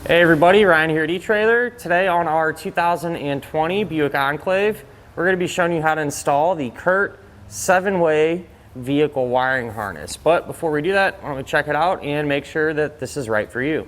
Hey everybody, Ryan here at eTrailer. Today on our 2020 Buick Enclave, we're going to be showing you how to install the Curt 7-way vehicle wiring harness. But before we do that, why don't we check it out and make sure that this is right for you.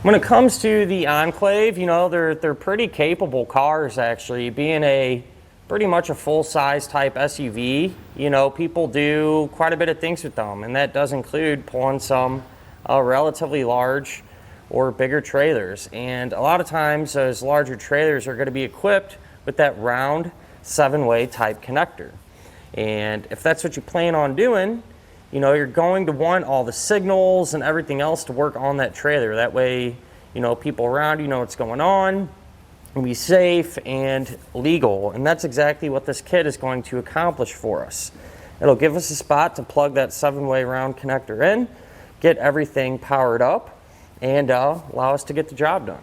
When it comes to the Enclave, you know, they're pretty capable cars actually. Being a pretty much a full-size type SUV, you know, people do quite a bit of things with them, and that does include pulling some relatively large or bigger trailers. And a lot of times those larger trailers are going to be equipped with that round 7-way type connector. And if that's what you plan on doing, you know, you're going to want all the signals and everything else to work on that trailer. That way, you know, people around you know what's going on, and be safe and legal. And that's exactly what this kit is going to accomplish for us. It'll give us a spot to plug that 7-way round connector in, get everything powered up, and allow us to get the job done.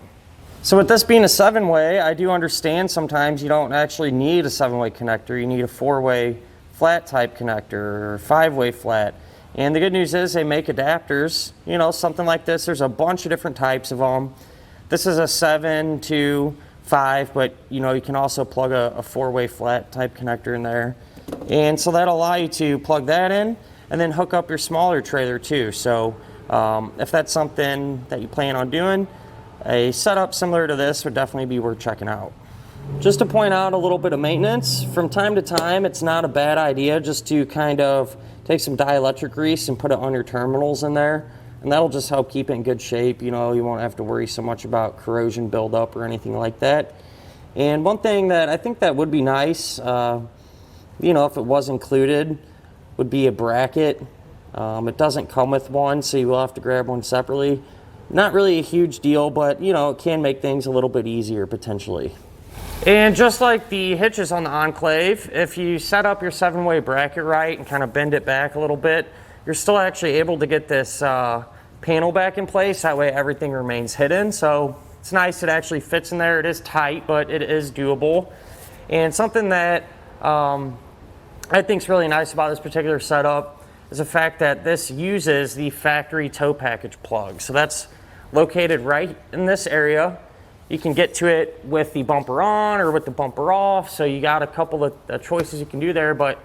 So with this being a 7-way, I do understand sometimes you don't actually need a 7-way connector. You need a 4-way flat type connector or 5-way flat. And the good news is they make adapters, you know, something like this. There's a bunch of different types of them. This is a 7 to 5, but you know, you can also plug a 4-way flat type connector in there. And so that'll allow you to plug that in and then hook up your smaller trailer too. So if that's something that you plan on doing, a setup similar to this would definitely be worth checking out. Just to point out a little bit of maintenance, from time to time it's not a bad idea just to kind of take some dielectric grease and put it on your terminals in there, and that'll just help keep it in good shape. You know, you won't have to worry so much about corrosion buildup or anything like that. And one thing that I think that would be nice, you know, if it was included, would be a bracket. It doesn't come with one, so you will have to grab one separately. Not really a huge deal, but you know, it can make things a little bit easier potentially. And just like the hitches on the Enclave, if you set up your 7-way bracket right and kind of bend it back a little bit, you're still actually able to get this panel back in place. That way everything remains hidden. So it's nice it actually fits in there. It is tight, but it is doable. And something that I think is really nice about this particular setup is the fact that this uses the factory tow package plug. So that's located right in this area. You can get to it with the bumper on or with the bumper off. So you got a couple of choices you can do there, but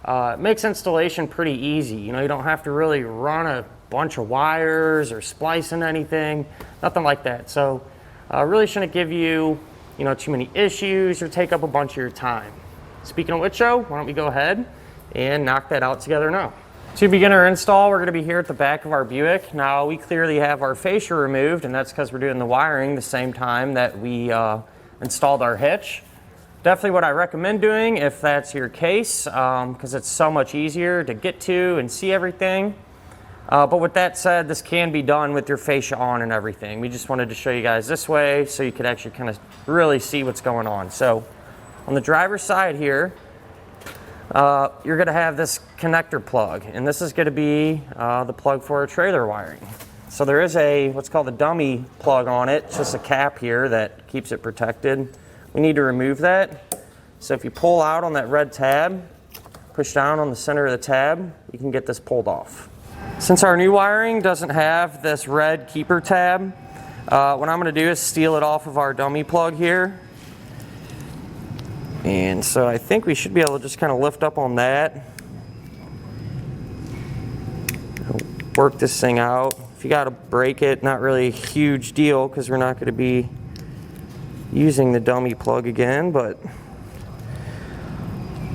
it makes installation pretty easy. You know, you don't have to really run a bunch of wires or splice in anything, nothing like that. So really shouldn't give you, you know, too many issues or take up a bunch of your time. Speaking of which, why don't we go ahead and knock that out together now. To begin our install, we're going to be here at the back of our Buick. Now, we clearly have our fascia removed, and that's because we're doing the wiring the same time that we installed our hitch. Definitely what I recommend doing if that's your case, because it's so much easier to get to and see everything. But with that said, this can be done with your fascia on and everything. We just wanted to show you guys this way so you could actually kind of really see what's going on. So on the driver's side here, you're going to have this connector plug, and this is going to be the plug for our trailer wiring. So there is a what's called a dummy plug on it. It's just a cap here that keeps it protected. We need to remove that. So if you pull out on that red tab, push down on the center of the tab, you can get this pulled off. Since our new wiring doesn't have this red keeper tab, what I'm going to do is steal it off of our dummy plug here. And so I think we should be able to just kind of lift up on that. Work this thing out. If you got to break it, not really a huge deal because we're not going to be using the dummy plug again, but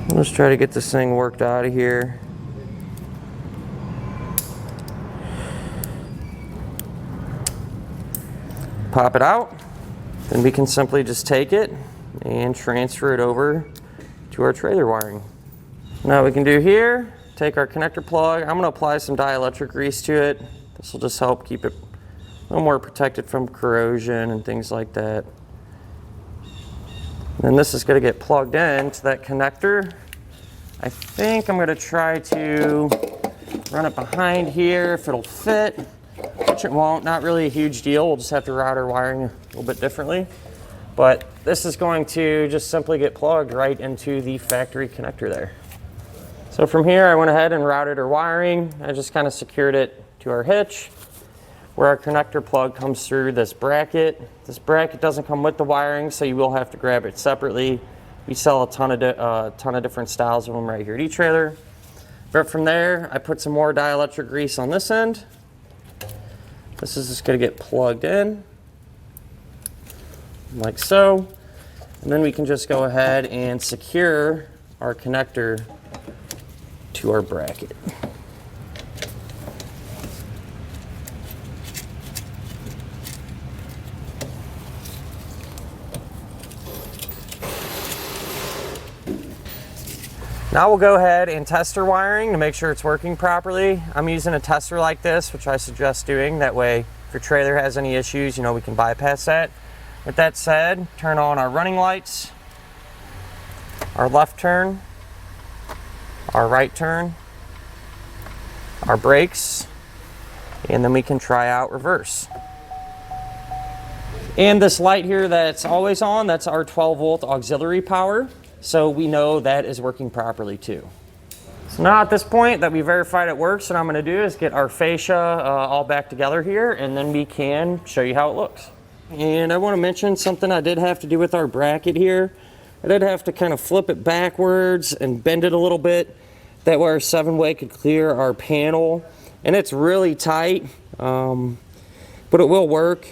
let's try to get this thing worked out of here. Pop it out, then we can simply just take it and transfer it over to our trailer wiring. Now we can do here, take our connector plug. I'm going to apply some dielectric grease to it. This will just help keep it a little more protected from corrosion and things like that. And this is going to get plugged in to that connector. I think I'm going to try to run it behind here if it'll fit, which it won't. Not really a huge deal. We'll just have to route our wiring a little bit differently. But this is going to just simply get plugged right into the factory connector there. So from here, I went ahead and routed our wiring. I just kind of secured it to our hitch. where our connector plug comes through this bracket. This bracket doesn't come with the wiring, so you will have to grab it separately. We sell a ton of different styles of them right here at eTrailer. But from there, I put some more dielectric grease on this end. This is just going to get plugged in, like so. And then we can just go ahead and secure our connector to our bracket. Now we'll go ahead and test our wiring to make sure it's working properly. I'm using a tester like this, which I suggest doing. That way, if your trailer has any issues, we can bypass that. With that said, turn on our running lights, our left turn, our right turn, our brakes, and then we can try out reverse. And this light here that's always on, that's our 12-volt auxiliary power. So we know that is working properly too. So now at this point that we verified it works, what I'm going to do is get our fascia all back together here, and then we can show you how it looks. And I want to mention something I did have to do with our bracket here. I did have to kind of flip it backwards and bend it a little bit. That way our 7-way could clear our panel. And it's really tight, but it will work.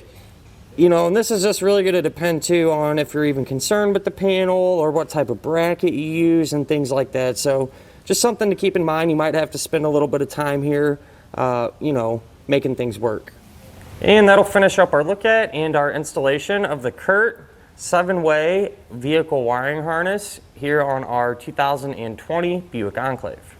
And this is just really going to depend too on if you're even concerned with the panel or what type of bracket you use and things like that. So just something to keep in mind. You might have to spend a little bit of time here, making things work. And that'll finish up our look at and our installation of the Curt 7-way vehicle wiring harness here on our 2020 Buick Enclave.